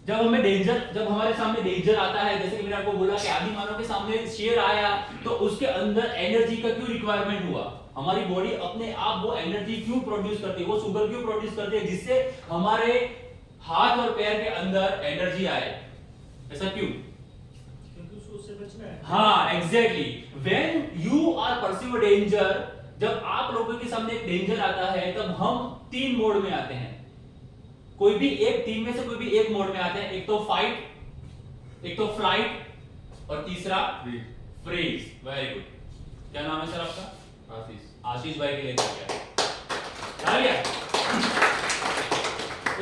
जब हमारे सामने डेंजर आता है, जैसे कि मैंने आपको बोला कि आदि मानव के सामने शेर आया तो उसके अंदर एनर्जी का क्यों रिक्वायरमेंट हुआ, हमारी बॉडी अपने आप वो एनर्जी क्यों प्रोड्यूस करती है, वो शुगर क्यों प्रोड्यूस करती है, जिससे हमारे हाथ और पैर के अंदर एनर्जी आए, ऐसा क्यों? उससे बचना है। हाँ exactly, when you are perceive danger, जब आप लोगों के सामने एक डेंजर आता है तब हम तीन मोड में आते हैं, कोई भी एक, तीन में से कोई भी एक मोड में आते हैं, एक तो फाइट, एक तो फ्लाइट और तीसरा फ्रीज। वेरी गुड, क्या नाम है सर आपका? आशीष भाई के लिए क्या लिया?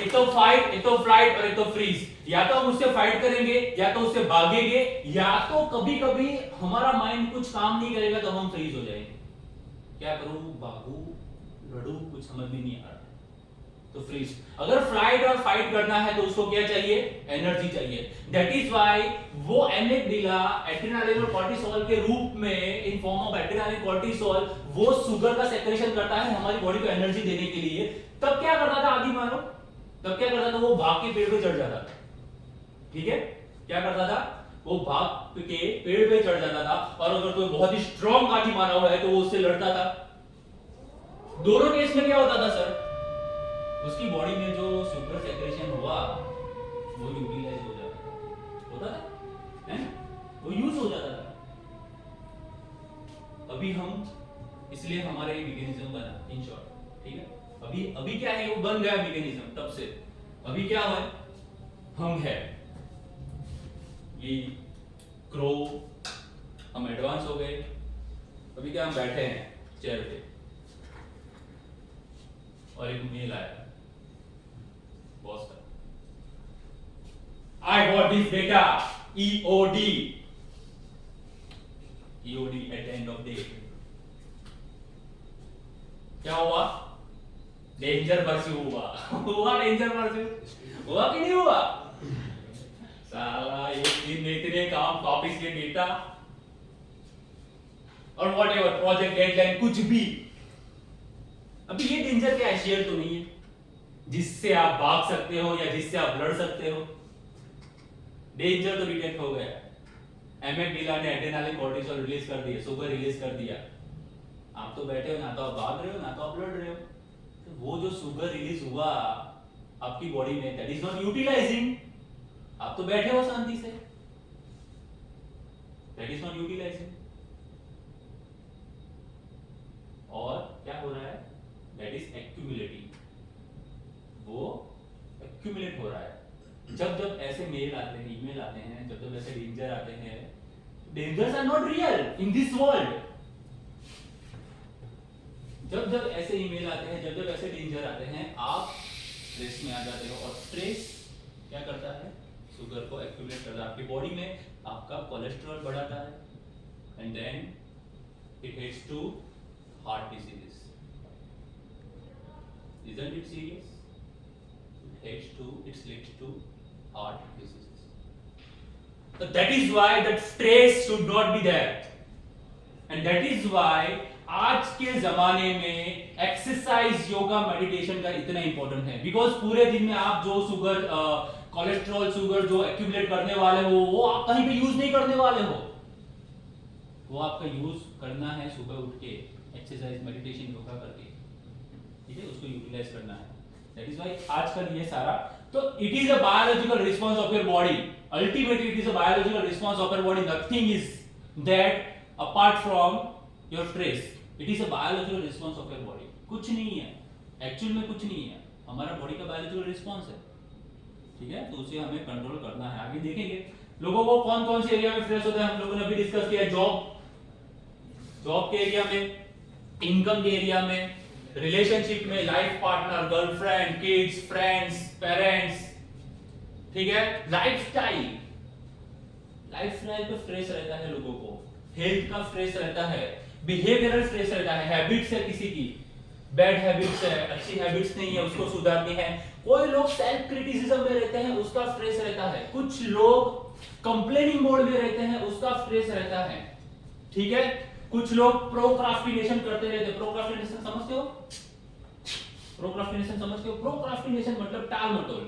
एक तो फाइट, एक तो फ्लाइट और एक तो फ्रीज। या तो हम उससे फाइट करेंगे या तो उससे भागेंगे, या तो कभी कभी हमारा माइंड कुछ काम नहीं करेगा तो हम फ्रीज हो जाएंगे, क्या करूं, भागू, लड़ू, कुछ समझ में नहीं आ रहा, तो फ्रीज। अगर फ्लाइट और फाइट करना है तो उसको क्या चाहिए? एनर्जी चाहिए। दैट इज व्हाई वो एमिग्डाला एड्रेनालिन और कॉर्टिसोल के रूप में, in form of adrenaline cortisol, वो शुगर का सेक्रेशन करता है हमारी बॉडी को एनर्जी देने के लिए। तब क्या करता था आदि मानव? तब क्या करता था? वो भाग के पेड़ पे चढ़ जाता था, ठीक है? क्या करता था? वो भाग के पेड़ पे चढ़ जाता था, और अगर कोई बहुत ही स्ट्रॉन्ग आदि मानव है तो वो उससे लड़ता था। दोनों केस में क्या होता था सर? उसकी बॉडी में जो शुगर सेक्रेशन हुआ वो यूटिलाइज हो जाता था, होता था, है? वो यूज हो जाता था। अभी हम, इसलिए हमारा ये मैकेनिज्म बना, इन शॉर्ट, ठीक है? अभी क्या है, वो बन गया मैकेनिज्म तब से। अभी क्या है, हम है ये क्रो, हम एडवांस हो गए। अभी क्या, हम बैठे हैं चेयर पे और एक मेल आया बॉस का, I got this data, EOD at the end of day। क्या हुआ? डेंजर परस्यू हुआ डेंजर परस्यू हुआ कि नहीं हुआ? साला एक दिन में इतने काम, ऑफिस के डेटा और व्हाटएवर, प्रोजेक्ट डेडलाइन, कुछ भी। अभी ये डेंजर क्या है? शेयर तो नहीं है जिससे आप भाग सकते हो या जिससे आप लड़ सकते हो। डेंजर तो डिटेक्ट हो गया, एमिग्डाला ने एड्रेनालिन कॉर्टिसोल रिलीज कर दिया, शुगर रिलीज कर दिया। आप तो बैठे हो, ना तो आप भाग रहे हो ना तो आप लड़ रहे हो। तो वो जो शुगर रिलीज हुआ आपकी बॉडी में, दैट इज नॉट यूटिलाइजिंग। आप तो बैठे हो शांति से, दैट इज नॉट यूटिलाइजिंग। और क्या हो रहा है? दैट इज एक्यूमुलेटिंग, वो एक्यूमुलेट हो रहा है। जब जब ऐसे मेल आते हैं, ईमेल आते हैं, जब जब ऐसे डेंजर आते हैं, dangers are not real in this world. जब जब ऐसे ईमेल आते हैं, जब जब ऐसे डेंजर आते हैं, आप स्ट्रेस में आ जाते हो, और स्ट्रेस क्या करता है? शुगर को एक्यूमुलेट करता है आपकी बॉडी में, आपका कोलेस्ट्रॉल बढ़ाता है, and then it leads to heart diseases. Isn't it serious? It leads to heart diseases. So that is why that stress should not be there, and that is why आज के जमाने में exercise, yoga, meditation का इतना important है। Because पूरे दिन में आप जो शुगर, कोलेस्ट्रॉल, शुगर जो एक्यूमुलेट करने वाले हो, वो आप कहीं पे यूज नहीं करने वाले हो। वो आपका यूज करना है सुबह उठ के एक्सरसाइज, मेडिटेशन, योगा करके, ठीक है? उसको यूटिलाइज करना है। दैट इज व्हाई आजकल ये सारा, तो it is a biological response of your body. Ultimately it is a biological response of your body. Nothing is that apart from your stress. It is a biological response of your body. कुछ नहीं है, actual में कुछ नहीं है, हमारा body का biological response है, ठीक है? तो उसे हमें कंट्रोल करना है। आगे देखेंगे लोगों को कौन कौन से एरिया में फ्रेश होता है, हम लोगों ने अभी डिस्कस किया। जॉब के एरिया में, इनकम के एरिया में, रिलेशनशिप में, life partner, girlfriend, kids, friends, parents, ठीक है? लाइफस्टाइल पे स्ट्रेस रहता है लोगों को, हेल्थ का स्ट्रेस रहता है, बिहेवियरल स्ट्रेस रहता है, हैबिट्स है किसी की, बैड हैबिट्स है, अच्छी हैबिट्स नहीं है, उसको सुधारनी है। कोई लोग सेल्फ क्रिटिसिज्म में रहते हैं, उसका स्ट्रेस रहता है। कुछ लोग कंप्लेनिंग मोड में रहते हैं, उसका स्ट्रेस रहता है, ठीक है? कुछ लोग प्रोक्रास्टिनेशन करते रहते हैं। प्रोक्रास्टिनेशन समझते हो? प्रोक्रास्टिनेशन मतलब टाल मटोल,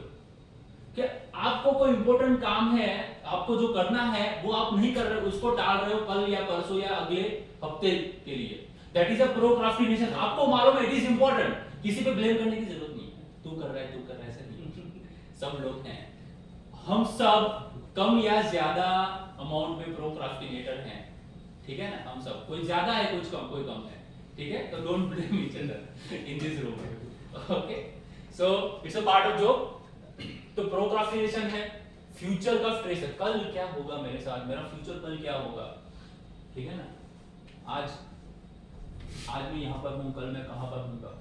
कि आपको कोई इंपॉर्टेंट काम है, आपको जो करना है वो आप नहीं कर रहे हो, उसको टाल रहे हो कल या परसों या अगले हफ्ते के लिए, दैट इज अ प्रोक्रास्टिनेशन। आपको मालूम है इट इज इंपॉर्टेंट, किसी पे ब्लेम करने की जरूरत नहीं है, तू कर रहा है, ऐसा नहीं। सब लोग हैं, हम सब कम या ज्यादा अमाउंट में प्रोक्रास्टिनेटर हैं, ठीक है ना। हम सब, कोई ज्यादा है कुछ कम, कोई कम है, ठीक है। तो don't blame each other in this room, okay. So it's a part of job. तो प्रोक्रास्टिनेशन है, फ्यूचर का स्ट्रेस है, कल क्या होगा मेरे साथ, मेरा फ्यूचर कल क्या होगा, ठीक है ना। आज मैं यहाँ पर हूँ, कल मैं कहाँ पर हूँगा,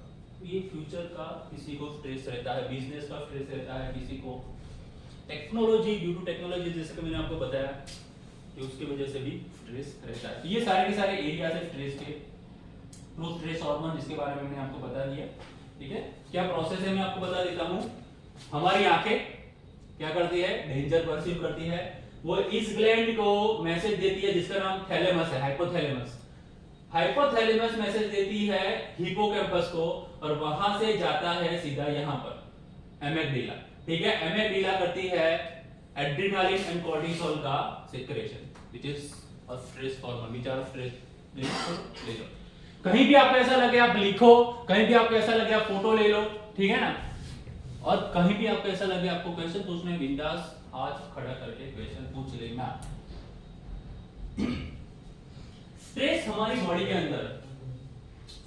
ये फ्यूचर का किसी को स्ट्रेस रहता है, बिजनेस का स्ट्रेस रहता है, किसी को टेक्नोलॉजी, ड्यू टू टेक्नोलॉजी जैसे कि मैंने आपको बताया कि उसकी वजह से भी स्ट्रेस रहता है। ये सारे के सारे एरिया है स्ट्रेस के। प्रो स्ट्रेस हार्मोन जिसके बारे में मैंने आपको बता दिया, ठीक है। क्या प्रोसेस है मैं आपको बता देता हूँ। हमारी आंखें क्या करती है, डेंजर परसीव करती है, वो इस ग्लैंड को मैसेज देती है जिसका नाम थैलेमस है, हाइपोथैलेमस। हाइपोथैलेमस मैसेज देती है हिपोकैम्पस को, और वहां से जाता है सीधा यहाँ पर एमेग्डाला, ठीक है। एमेग्डाला करती है एड्रेनालिन एंड कोर्टिसोल का secretion, which is a stress hormone, which are stress. कहीं भी आपको ऐसा लगे आप लिखो, कहीं भी आपको ऐसा लगे आप फोटो ले लो, ठीक है ना। और कहीं भी आपको ऐसा लगे आपको क्वेश्चन पूछने, बिंदास हाथ खड़ा करके क्वेश्चन पूछ लेना। स्ट्रेस हमारी बॉडी के अंदर,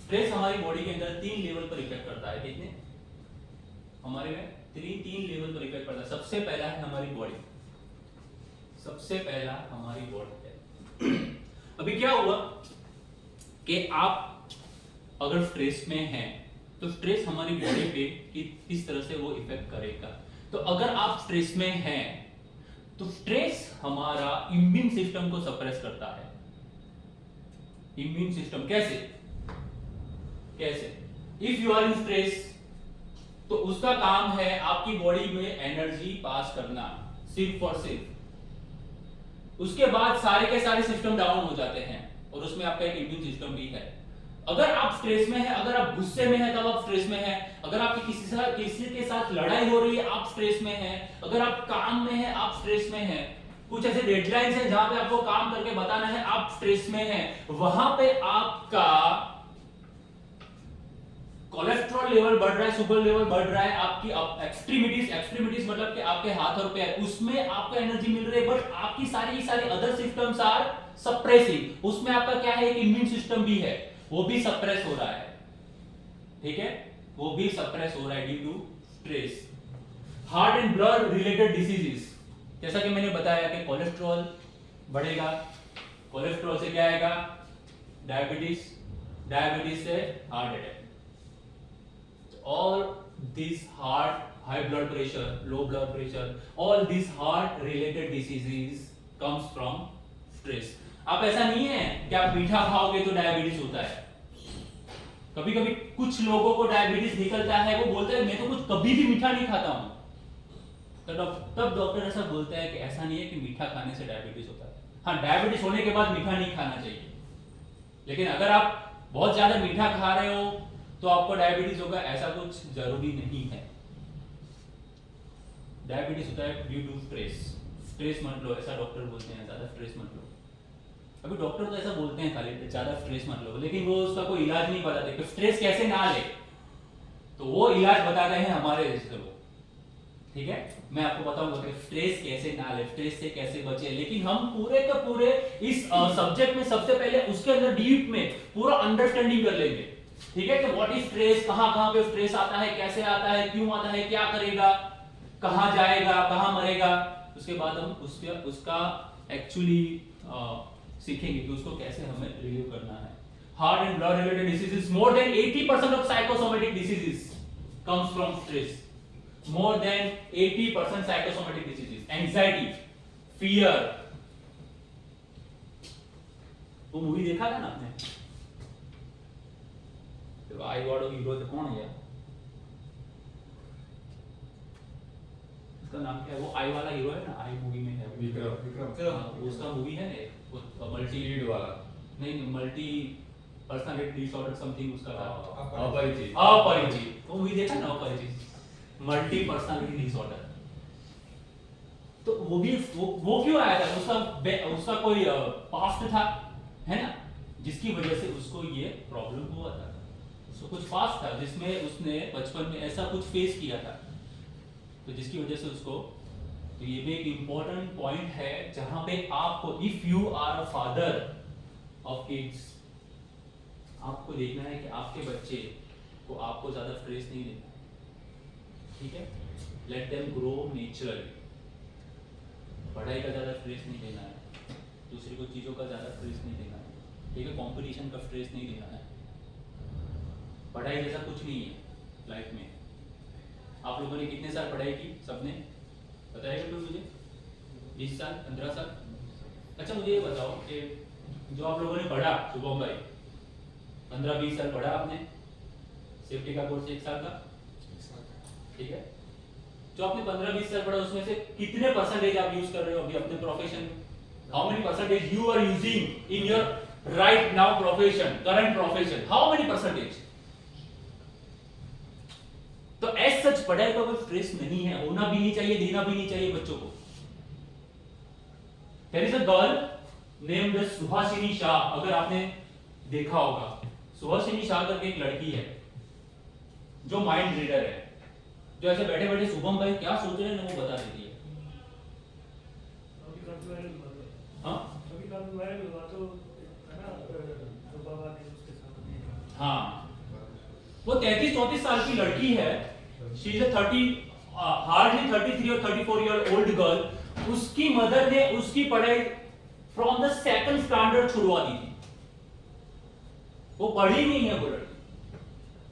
स्ट्रेस हमारी बॉडी के अंदर 3 लेवल पर इफेक्ट करता है। कितने? हमारे में 3 लेवल पर इफेक्ट करता है। सबसे पहला है हमारी बॉडी, सबसे पहला हमारी बॉडी है। अभी क्या हुआ कि आप अगर स्ट्रेस में हैं तो स्ट्रेस हमारी बॉडी पे किस तरह से वो इफेक्ट करेगा। तो अगर आप स्ट्रेस में हैं तो स्ट्रेस हमारा इम्यून सिस्टम को सप्रेस करता है। इम्यून सिस्टम कैसे? If you are in stress तो उसका काम है आपकी बॉडी में एनर्जी पास करना, सिर्फ और सिर्फ। उसके बाद सारे के सारे सिस्टम डाउन हो जाते हैं और उसमें आपका एक इम्यून सिस्टम भी है। अगर आप स्ट्रेस में हैं, अगर आप गुस्से में हैं तब आप स्ट्रेस में हैं, अगर आपकी किसी के साथ लड़ाई हो रही है आप स्ट्रेस में हैं, अगर आप काम में हैं आप स्ट्रेस में हैं, कुछ ऐसे डेडलाइंस हैं जहां पे आपको काम करके बताना है आप स्ट्रेस में हैं, वहां पे आपका कोलेस्ट्रॉल लेवल बढ़ रहा है, शुगर लेवल बढ़ रहा है, आपकी एक्सट्रीमिटीज मतलब कि आपके हाथ और पैर, उसमें आपको एनर्जी मिल रही है, बट आपकी सारी अदर सिस्टम्स आर सप्रेसिंग। उसमें आपका क्या है, एक इम्यून सिस्टम भी है, वो भी सप्रेस हो रहा है, ठीक है, वो भी सप्रेस हो रहा है due to stress. Heart and blood related diseases, जैसा कि मैंने बताया कि कोलेस्ट्रॉल बढ़ेगा, कोलेस्ट्रॉल से क्या आएगा, डायबिटीज, डायबिटीज से heart attack. All these heart, high blood pressure, low blood pressure, all these heart related diseases comes from stress. आप ऐसा नहीं है कि आप मीठा खाओगे तो डायबिटीज होता है। कभी कभी कुछ लोगों को डायबिटीज निकलता है, वो बोलते हैं मैं तो कुछ कभी भी मीठा नहीं खाता हूं, तो तब डॉक्टर ऐसा बोलता है कि ऐसा नहीं है कि मीठा खाने से डायबिटीज होता है। हाँ, डायबिटीज होने के बाद मीठा नहीं खाना चाहिए, लेकिन अगर आप बहुत ज्यादा मीठा खा रहे हो तो आपको डायबिटीज होगा, ऐसा कुछ जरूरी नहीं है। डायबिटीज होता है ड्यू टू स्ट्रेस। स्ट्रेस मत लो, ऐसा डॉक्टर बोलते हैं, ज्यादा स्ट्रेस मत लो। अभी डॉक्टर तो ऐसा बोलते हैं खाली ज्यादा स्ट्रेस मत लो, लेकिन वो उसका कोई इलाज नहीं बताते कि स्ट्रेस कैसे ना ले, तो वो इलाज बताते हैं हमारे जैसे लोग, ठीक है। मैं आपको बताऊंगा कि स्ट्रेस कैसे ना ले, स्ट्रेस से कैसे बचे, लेकिन हम पूरे के पूरे इस सब्जेक्ट में सबसे पहले उसके अंदर डीप में पूरा अंडरस्टैंडिंग कर लेंगे, ठीक है, कि व्हाट इज स्ट्रेस, कहां पे स्ट्रेस आता है, कैसे आता है, क्यों आता है, क्या करेगा, कहां जाएगा, कहां मरेगा। उसके बाद हम उसका एक्चुअली सीखेंगे कि उसको कैसे हमें रिलीव करना है। Heart and blood related diseases, more than 80% of psychosomatic diseases comes from stress. More than 80% psychosomatic diseases, anxiety, fear. वो मूवी देखा था ना आपने, आई गॉड ऑफ हीरो, कौन है यार, उसका नाम क्या है, वो आई वाला हीरो है ना, आई मूवी में है विक्रम, उसका मूवी है ना मल्टी लीड वाला, नहीं मल्टी पर्सनालिटी डिसऑर्डर समथिंग उसका था, अपरिचित, वो मूवी देखा ना, अपरिचित, मल्टी पर्सनालिटी डिसऑर्डर। तो वो क्यों आया था? उसका कोई पास्ट था, है ना, जिसकी वजह से उसको ये प्रॉब्लम हुआ था। उसको कुछ पास्ट था जिसमें उसने बचपन में ऐसा कुछ फेस किया था, तो जिसकी वजह से उसको, तो ये भी एक इम्पोर्टेंट पॉइंट है जहां पे आपको, if you are a father of kids, आपको देखना है कि आपके बच्चे को आपको ज्यादा स्ट्रेस नहीं देना, ठीक है? Let them grow naturally. पढ़ाई का ज़्यादा स्ट्रेस नहीं देना है, दूसरी को चीज़ों का ज़्यादा स्ट्रेस नहीं देना है, ठीक है? कंपटीशन का स्ट्रेस नहीं देना है। पढ़ाई जैसा कुछ नहीं है लाइफ में। आप लोगों ने कितने साल पढ़ाई की? सबने बताएगा कोई मुझे? 20 साल, 15 साल? अच्छा मुझे ये बताओ कि जो आप लोगों ने पढ़ा, शुभम भाई 15-20 साल पढ़ा आपने, सेफ्टी का कोर्स 1 साल का, ठीक है? जो आपने 15-20 साल पढ़ा उसमें से कितने परसेंटेज आप यूज कर रहे हो अभी अपने प्रोफेशन में? How many percentage you are using in your right now profession, current profession? How many percentage? तो एज सच पढ़ाई का कोई स्ट्रेस नहीं है, होना भी नहीं चाहिए, देना भी नहीं चाहिए बच्चों को। There is a girl named Subhashini Shah, अगर आपने देखा होगा, सुभाषिनी शाह करके एक लड़की है जो माइंड रीडर है, जो ऐसे बैठे बैठे शुभम भाई क्या सोच रहे हैं ना वो बता देती है। अभी काफी वायरल हुआ था। हाँ अभी काफी वायरल हुआ तो है ना, जो बाबा ने उसके साथ हाँ, वो 33-34 साल की लड़की है, शी इज हार्डली 33 और 34 ईयर ओल्ड गर्ल। उसकी मदर ने उसकी पढ़ाई फ्रॉम द सेकंड स्टैंडर्ड छुड़वा दी थी, वो पढ़ी नहीं है वो लड़की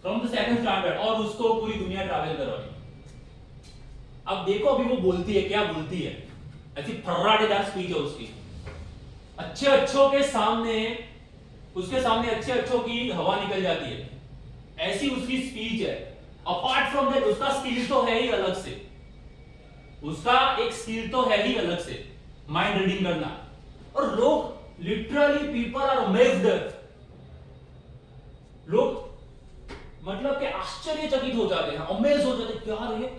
फ्रॉम द सेकंड स्टैंडर्ड, और उसको पूरी दुनिया ट्रैवल करवाई। अब देखो अभी वो बोलती है, क्या बोलती है, ऐसी फर्राटेदार स्पीच है उसकी, अच्छे अच्छों के सामने, उसके सामने अच्छे अच्छों की हवा निकल जाती है, ऐसी उसकी स्पीच है। अपार्ट फ्रॉम दैट उसका स्किल तो है ही अलग से, उसका एक स्किल तो है ही अलग से, माइंड रीडिंग करना। और लोग लिटरली पीपल आर अमेज्ड, लोग मतलब कि आश्चर्यचकित हो जाते हैं, अमेज हो जाते हैं,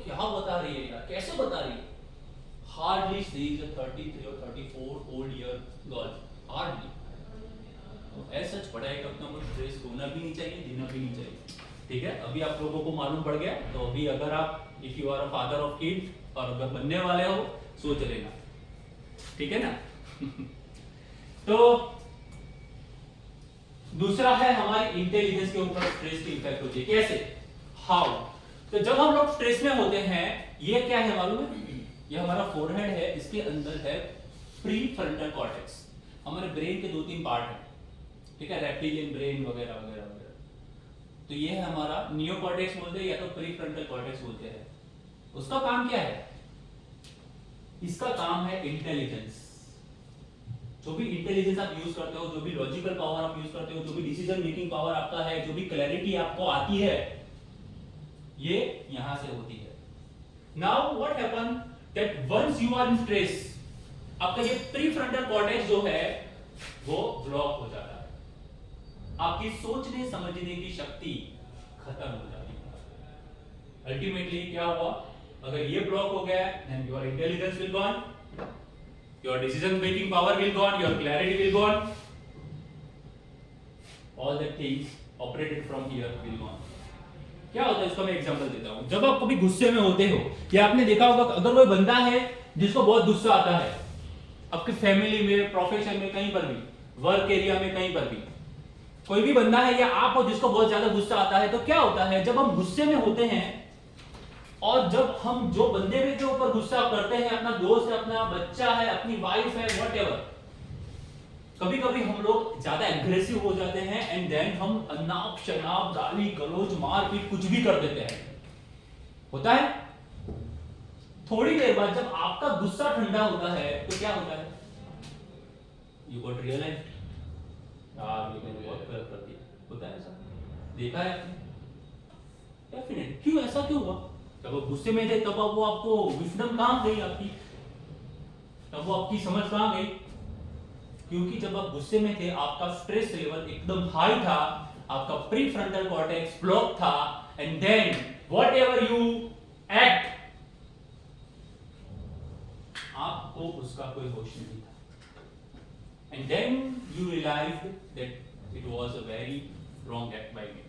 क्या बता रही है यार, कैसे बता रही है? हार्डली शी इज अ 33 और 34 ओल्ड ईयर गर्ल, हार्डली। तो ऐसा सच पढ़ाई का अपना कोई स्ट्रेस होना भी नहीं चाहिए, देना भी नहीं चाहिए, ठीक है? अभी आप लोगों को मालूम पड़ गया, तो अभी अगर आप, if you are a father of kid, और अगर बनने वाले हो, सोच लेना, ठीक है ना? तो दूसरा है हमारी इंटेलिजेंस के ऊपर स्ट्रेस की इफेक्ट होती है। कैसे? हाउ? तो जब हम लोग स्ट्रेस में होते हैं, ये क्या है मालूम है? ये हमारा फोरहेड है, इसके अंदर है प्री फ्रंटल कॉर्टेक्स। हमारे ब्रेन के 2-3 पार्ट हैं, ठीक है? रेप्टिलियन ब्रेन वगैरह वगैरह वगैरह। तो ये है हमारा नियोकॉर्टेक्स बोलते हैं या तो प्री फ्रंटल कॉर्टेक्स बोलते हैं। उसका काम क्या है? इसका काम है इंटेलिजेंस। जो भी इंटेलिजेंस आप यूज करते हो, जो भी लॉजिकल पावर आप यूज करते हो, जो भी डिसीजन मेकिंग पावर आपका है, जो भी क्लैरिटी आपको आती है, ये यहां से होती है। Now what happen that once you are in stress, आपका ये प्रीफ्रंटल कॉर्टेक्स जो है वो ब्लॉक हो जाता है, आपकी सोचने समझने की शक्ति खत्म हो जाती है। अल्टीमेटली क्या हुआ? अगर ये ब्लॉक हो गया, then your intelligence will gone, your decision making power will gone, your clarity will gone, all the things operated from here will gone. क्या होता है इसका मैं एग्जांपल देता हूं। जब आप कभी गुस्से में होते हो, या आपने देखा होगा अगर कोई बंदा है जिसको बहुत गुस्सा आता है, आपकी फैमिली में, प्रोफेशन में, कहीं पर भी, वर्क एरिया में, कहीं पर भी कोई भी बंदा है या आप हो जिसको बहुत ज्यादा गुस्सा आता है, तो क्या होता है जब हम गुस्से में होते हैं, और जब हम जो बंदे के ऊपर गुस्सा करते हैं, अपना दोस्त है, अपना बच्चा है, अपनी वाइफ है, व्हाटएवर, कभी कभी हम लोग ज्यादा एग्रेसिव हो जाते हैं, एंड देन हम अनाप शनाप, गाली गलौज, मारपीट, कुछ भी कर देते हैं। होता है? थोड़ी देर बाद जब आपका गुस्सा ठंडा होता है तो क्या होता है? यू गॉट रियलाइज, यार ये मैंने बहुत गलत कर दिया। होता है ऐसा? देखा है आपने? डेफिनेट। क्यों ऐसा क्यों हुआ? जब वो गुस्से में थे तब वो आपको विजडम कहां गई आपकी, तब वो आपकी समझ कहां गई? क्योंकि जब आप गुस्से में थे आपका स्ट्रेस लेवल एकदम हाई था, आपका प्री फ्रंटल कॉर्टेक्स ब्लॉक था, and then whatever you act, आपको उसका कोई होश नहीं था. And then you realized that it was a very wrong act by me.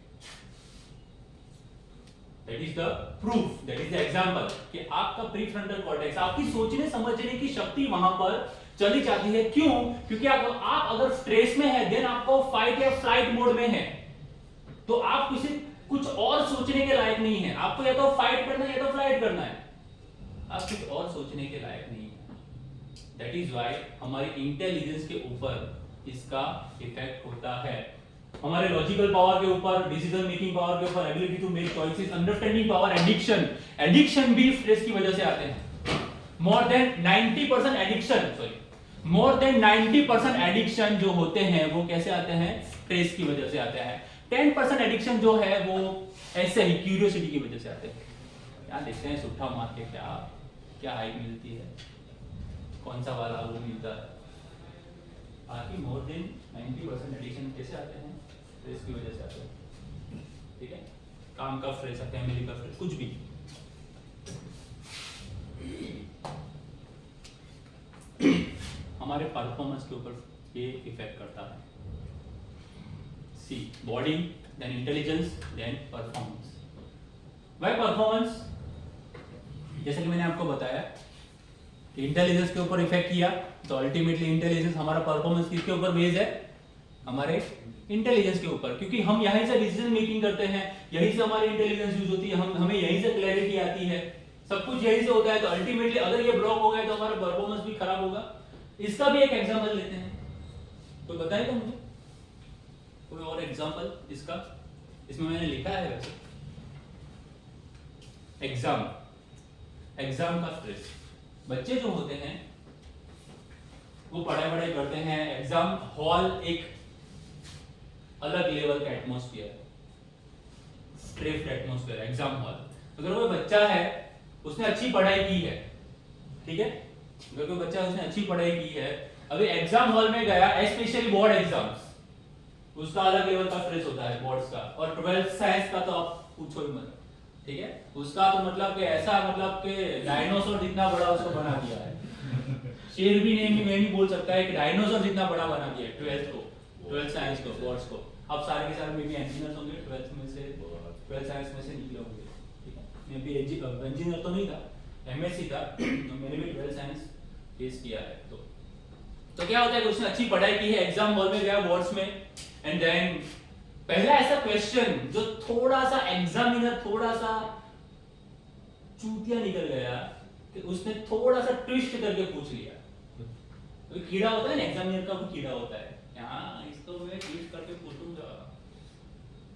That is the proof, that is the example कि आपका प्रीफ्रंटल कॉर्टेक्स, आपकी सोचने समझने की शक्ति वहां पर चली जाती है. क्यों? क्योंकि आप अगर स्ट्रेस में है, देन आपको फाइट या फ्लाइट मोड में है, तो आप किसी कुछ और सोचने के लायक नहीं है. आपको या तो फाइट करना है या तो फ्लाइट करना है. आप कुछ और सोचने के लायक नहीं है. दैट इज व्हाई हमारी इंटेलिजेंस के ऊपर इसका इफेक्ट होता है. हमारे लॉजिकल पावर के ऊपर, डिसीजन मेकिंग पावर के ऊपर, ability to make choices, understanding power, addiction भी स्ट्रेस की वजह से आते हैं. मोर देन 90% एडिक्शन जो होते हैं वो कैसे आते हैं? स्ट्रेस की वजह से आते हैं. 10% एडिक्शन जो है वो ऐसे ही क्यूरियोसिटी की वजह से आते हैं. क्या देखते हैं सुट्ठा मार के, क्या हाइप मिलती है, कौन सा वाला वो मिलता है. बाकी मोर देन 90% एडिक्शन कैसे आते हैं? स्ट्रेस की वजह से आते हैं. ठीक है, काम का स्ट्रेस, फैमिली का स्ट्रेस, कुछ भी. हमारे परफॉर्मेंस के ऊपर ये इफेक्ट करता है. See, body, then intelligence, then performance. Why performance? जैसे कि मैंने आपको बताया कि इंटेलिजेंस के ऊपर इफेक्ट किया, तो अल्टीमेटली इंटेलिजेंस, हमारा परफॉर्मेंस किसके ऊपर बेस्ड है? हमारे इंटेलिजेंस के ऊपर. क्योंकि हम यहीं से डिसीजन मेकिंग करते हैं, यहीं से हमारी इंटेलिजेंस यूज होती है, हमें यहीं से क्लैरिटी आती है, सब कुछ यहीं से होता है. तो अल्टीमेटली अगर ये ब्लॉक हो गया तो हमारा परफॉर्मेंस भी खराब होगा. इसका भी एक एग्जांपल लेते हैं. तो बताएगा मुझे कोई और एग्जांपल इसका? इसमें मैंने लिखा है वैसे एग्जाम का स्ट्रेस. बच्चे जो होते हैं वो पढ़ाई करते हैं. एग्जाम हॉल एक अलग लेवल का एटमॉस्फेयर है, स्ट्रेस्ड एटमॉस्फेयर. एग्जाम हॉल, अगर कोई बच्चा है उसने अच्छी पढ़ाई की है, ठीक है, अगर कोई बच्चा उसने अच्छी पढ़ाई की है, अभी एग्जाम हॉल में गया, स्पेशली बोर्ड एग्जाम्स, उसका अलग लेवल का स्ट्रेस होता है बोर्ड्स का. और 12th साइंस का तो आप पूछो ही मत. ठीक है, उसका तो मतलब कि ऐसा, मतलब कि डायनासोर जितना बड़ा उसको बना दिया है. शेर भी नहीं बोल सकता है कि डायनासोर जितना बड़ा बना दिया है 12th साइंस को, बोर्ड्स को. अब सारे के सारे मे बी इंजीनियर्स होंगे 12th में से, 12th साइंस में से निकले होंगे. ठीक है, मैं भी इंजीनियर तो नहीं था, एमएससी था, तो मैंने भी 12th साइंस फेस किया है. तो क्या होता है कि उसने अच्छी पढ़ाई की है, एग्जाम हॉल में गया बोर्ड्स में, एंड देन पहला ऐसा क्वेश्चन जो थोड़ा सा एग्जामिनर थोड़ा सा चूतिया निकल गया कि उसने थोड़ा सा ट्विस्ट करके पूछ लिया. तो कीड़ा होता है ना, एग्जामिनर का भी कीड़ा होता है. हाँ, इसको मैं ट्विस्ट करके पूछूंगा.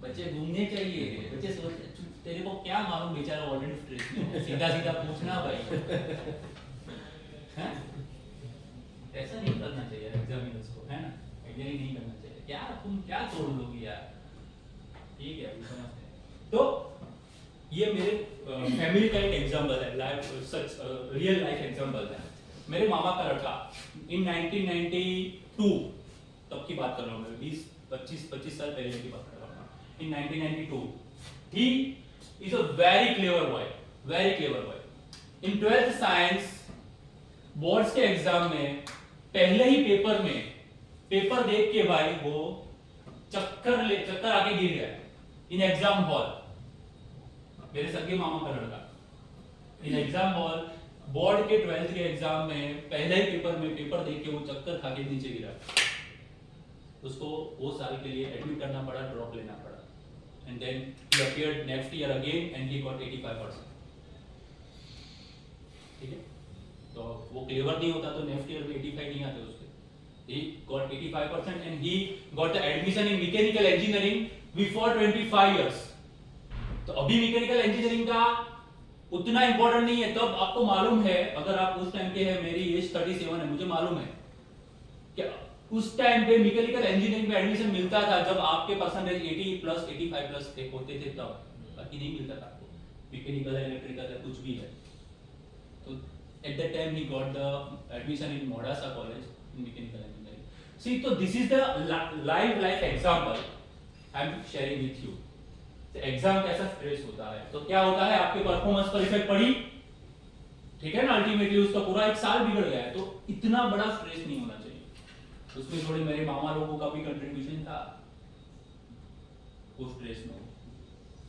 बच्चे घूमने चाहिए, बच्चे सोचते तेरे को क्या मालूम, बेचारा ऑलरेडी स्ट्रेस में है, सीधा पूछना भाई. हैं? ऐसा नहीं करना चाहिए एग्जामिनर्स को, है ना? एग्जामिन नहीं करना चाहिए. क्या तुम क्या तोड़ लोगे यार? ठीक है, अभी समझते हैं. तो ये मेरे फैमिली का एक एग्जांपल है, लाइफ सच रियल लाइफ एग्जांपल है. मेरे मामा का लड़का इन 1992, तब की बात कर रहा हूँ मैं, 20-25 साल पहले की बात कर रहा हूँ. इन 1992 he is a very clever boy. In 12th science boards के एग्जाम में पहले ही पेपर में, पेपर देख के भाई वो चक्कर आके गिर गया इन एग्जाम हॉल. मेरे सगे मामा का लड़का इन एग्जाम हॉल, बोर्ड के 12th के एग्जाम में पहले ही पेपर में पेपर देख के वो चक्कर खा के नीचे गिरा. उसको वो साल के लिए एडमिट करना पड़ा, ड्रॉप लेना पड़ा. And then he appeared next year again and he got 85%. ठीक है, तो वो क्लेवर नहीं होता तो नेक्स्ट ईयर में 85 नहीं आते उसके. he got 85% and he got the admission in mechanical engineering before 25 years. तो अभी मैकेनिकल इंजीनियरिंग का उतना इंपॉर्टेंट नहीं है. तब आपको मालूम है, अगर आप उस टाइम के हैं, मेरी एज 37 है, मुझे मालूम है कि उस टाइम पे मैकेनिकल इंजीनियरिंग में एडमिशन मिलता था जब आपके परसेंटेज 80 प्लस 85 प्लस होते थे, तब. बाकी नहीं मिलता था आपको. मैकेनिकल है, इलेक्ट्रिकल है, कुछ भी है. तो at that time he got the admission in Modasa College in mechanical engineering. See, so this is the life example I am sharing with you. तो एग्जाम कैसा स्ट्रेस होता है, तो क्या होता है, आपके परफॉर्मेंस पर इफेक्ट पड़ी. ठीक है ना, अल्टीमेटली उसका पूरा एक साल बिगड़ गया है, तो इतना बड़ा स्ट्रेस नहीं होना चाहिए। उसमें थोड़े मेरे मामा लोगों का भी कंट्रीब्यूशन था उस स्ट्रेस में,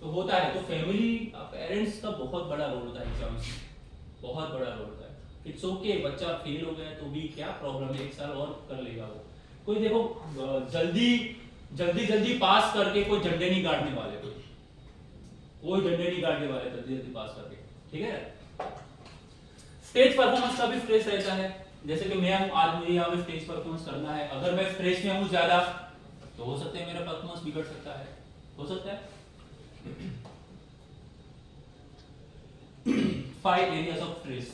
तो होता है। तो फैमिली पेरेंट्स का बहुत बड़ा रोल होता है एग्जाम्स में, बहुत बड़ा रोल होता है। इट्स ओके, बच्चा फेल हो गया तो भी क्या प्रॉब्लम है, एक साल और कर लेगा वो। कोई देखो जल्दी पास करके कोई झंडे नहीं गाड़ने वाले, कोई झंडे नहीं गाड़ने वाले जल्दी पास करके, ठीक है। स्टेज परफॉर्मेंस का भी स्ट्रेस रहता है, जैसे कि मैं हूं, आज मुझे यहाँ पे स्टेज परफॉर्मेंस करना है, अगर मैं स्ट्रेस में हूं ज्यादा तो हो सकता है मेरा परफॉर्मेंस बिगड़ सकता है, हो सकता है। 5 areas of stress।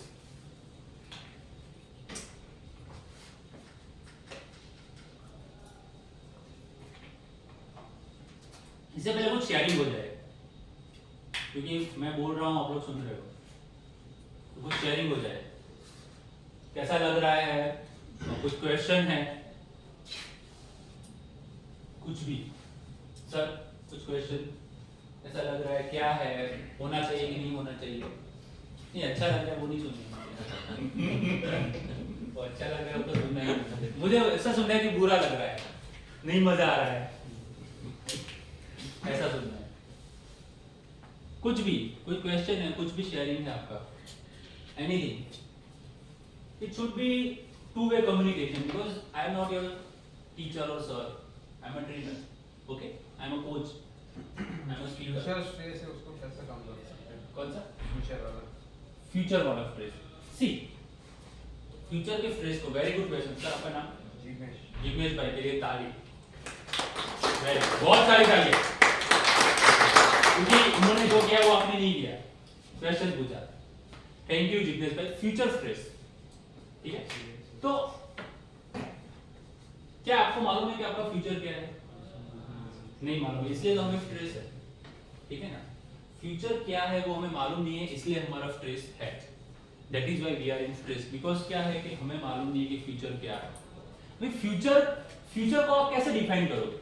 इससे पहले कुछ शेयरिंग हो जाए, क्योंकि मैं बोल रहा हूं आप लोग सुन रहे हो, तो कुछ शेयरिंग हो जाए। कैसा लग रहा है, कुछ क्वेश्चन है, कुछ भी सर, कुछ क्वेश्चन ऐसा लग रहा है, क्या है, होना चाहिए कि नहीं होना चाहिए, नहीं अच्छा लग रहा है वो नहीं सुनना, वो अच्छा लग रहा है वो तो सुनना ही, मुझे ऐसा सुनना है कि बुरा लग रहा है, नहीं मजा आ रहा है, ऐसा सुनना है। कुछ भी, कोई क्वेश्चन है, कुछ भी शेयरिंग है आपका, anything, it should be two-way communication, because I am not your teacher or sir, I am a trainer, okay, I am a coach, I am a speaker। Future stress है, उसको कैसे कम कर सकते हैं? कौन सा फ्यूचर वाला। फ्यूचर वाला स्ट्रेस? सी, फ्यूचर के स्ट्रेस को, वेरी गुड क्वेश्चन सर, आपका नाम? जिग्नेश भाई, के लिए ताली, बहुत सारी ताली, क्योंकि उन्होंने जो किया वो आपने नहीं किया, क्वेश्चन पूछा, थैंक यू जिग्नेश भाई। फ्यूचर स्ट्रेस, ठीक है, तो क्या आपको मालूम है कि आपका फ्यूचर क्या है? नहीं मालूम, इसलिए तो हमें स्ट्रेस है, ठीक है ना। फ्यूचर क्या है वो हमें मालूम नहीं है, इसलिए हमारा स्ट्रेस है। That is why we are in stress, because क्या है कि हमें मालूम नहीं है कि फ्यूचर क्या है। भाई फ्यूचर को आप कैसे डिफाइन करोगे?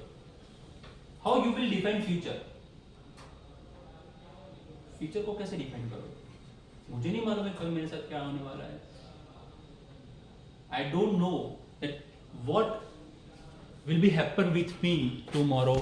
How you will define future? Future को कैसे डिफाइन करोगे? मुझे नहीं मालूम है कल मेरे साथ क्या होने वाला है। I don't know that what will be happen with me tomorrow